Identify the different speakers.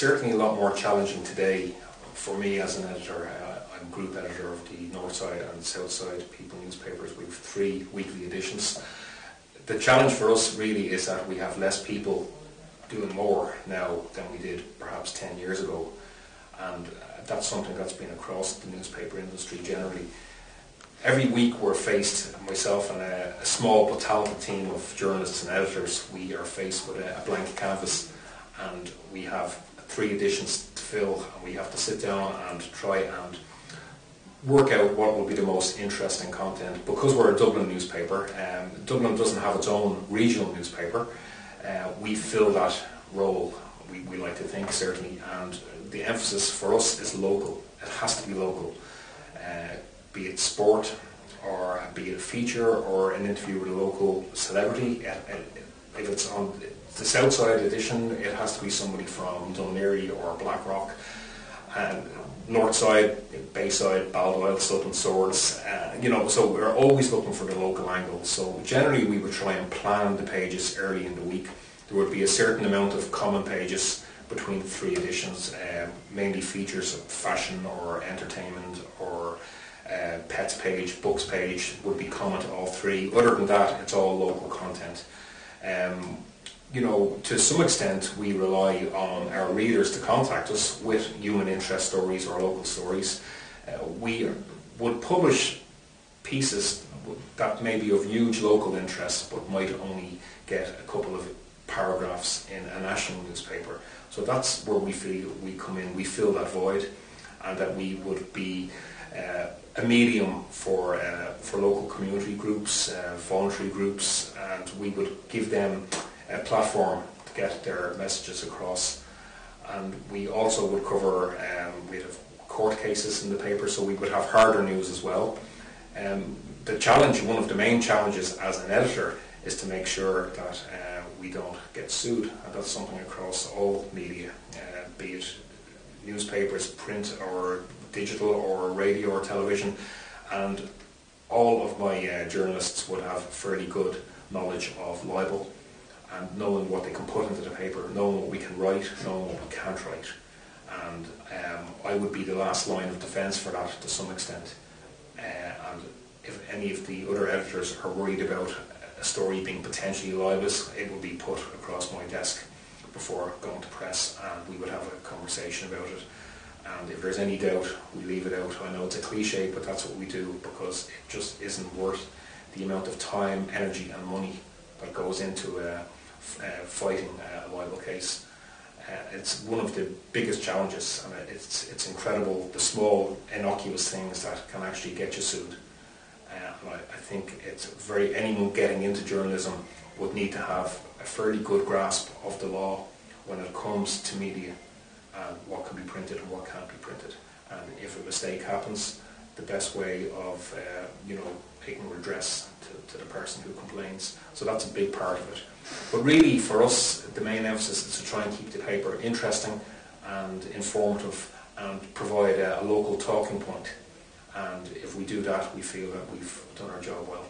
Speaker 1: certainly a lot more challenging today for me as an editor. I'm group editor of the North Side and South Side People newspapers. We have 3 weekly editions. The challenge for us really is that we have less people doing more now than we did perhaps 10 years ago, and that's something that's been across the newspaper industry generally. Every week we're faced, myself and a small but talented team of journalists and editors, we are faced with a blank canvas, and we have 3 editions to fill, and we have to sit down and try and work out what will be the most interesting content. Because we're a Dublin newspaper, Dublin doesn't have its own regional newspaper. We fill that role, we like to think, certainly, and the emphasis for us is local. It has to be local, be it sport, or be it a feature, or an interview with a local celebrity. If it's on the South Side edition, it has to be somebody from Dunleary or Blackrock. North Side, Bayside, Baldoyle, Sutton, Swords, so we're always looking for the local angle. So generally we would try and plan the pages early in the week. There would be a certain amount of common pages between the 3 editions, mainly features of fashion or entertainment or pets page, books page would be common to all 3. Other than that, it's all local content. To some extent we rely on our readers to contact us with human interest stories or local stories. We would publish pieces that may be of huge local interest but might only get a couple of paragraphs in a national newspaper. So that's where we feel we come in, we fill that void, and that we would be a medium for local community groups, voluntary groups, and we would give them a platform to get their messages across. And we also would cover, we'd have court cases in the paper, so we would have harder news as well. The challenge, one of the main challenges as an editor, is to make sure that we don't get sued, and that's something across all media, be it newspapers, print or digital or radio or television. And all of my journalists would have fairly good knowledge of libel, and knowing what they can put into the paper, knowing what we can write, knowing what we can't write. And I would be the last line of defence for that to some extent. And if any of the other editors are worried about a story being potentially libelous, it would be put across my desk before going to press, and we would have a conversation about it. And if there's any doubt, we leave it out. I know it's a cliche, but that's what we do, because it just isn't worth the amount of time, energy and money that goes into fighting a libel case. It's one of the biggest challenges, and it's incredible the small innocuous things that can actually get you sued. And I think anyone getting into journalism would need to have a fairly good grasp of the law when it comes to media, and what can be printed and what can't be printed. And if a mistake happens, the best way of taking redress to the person who complains. So that's a big part of it. But really, for us, the main emphasis is to try and keep the paper interesting and informative and provide a local talking point. And if we do that, we feel that we've done our job well.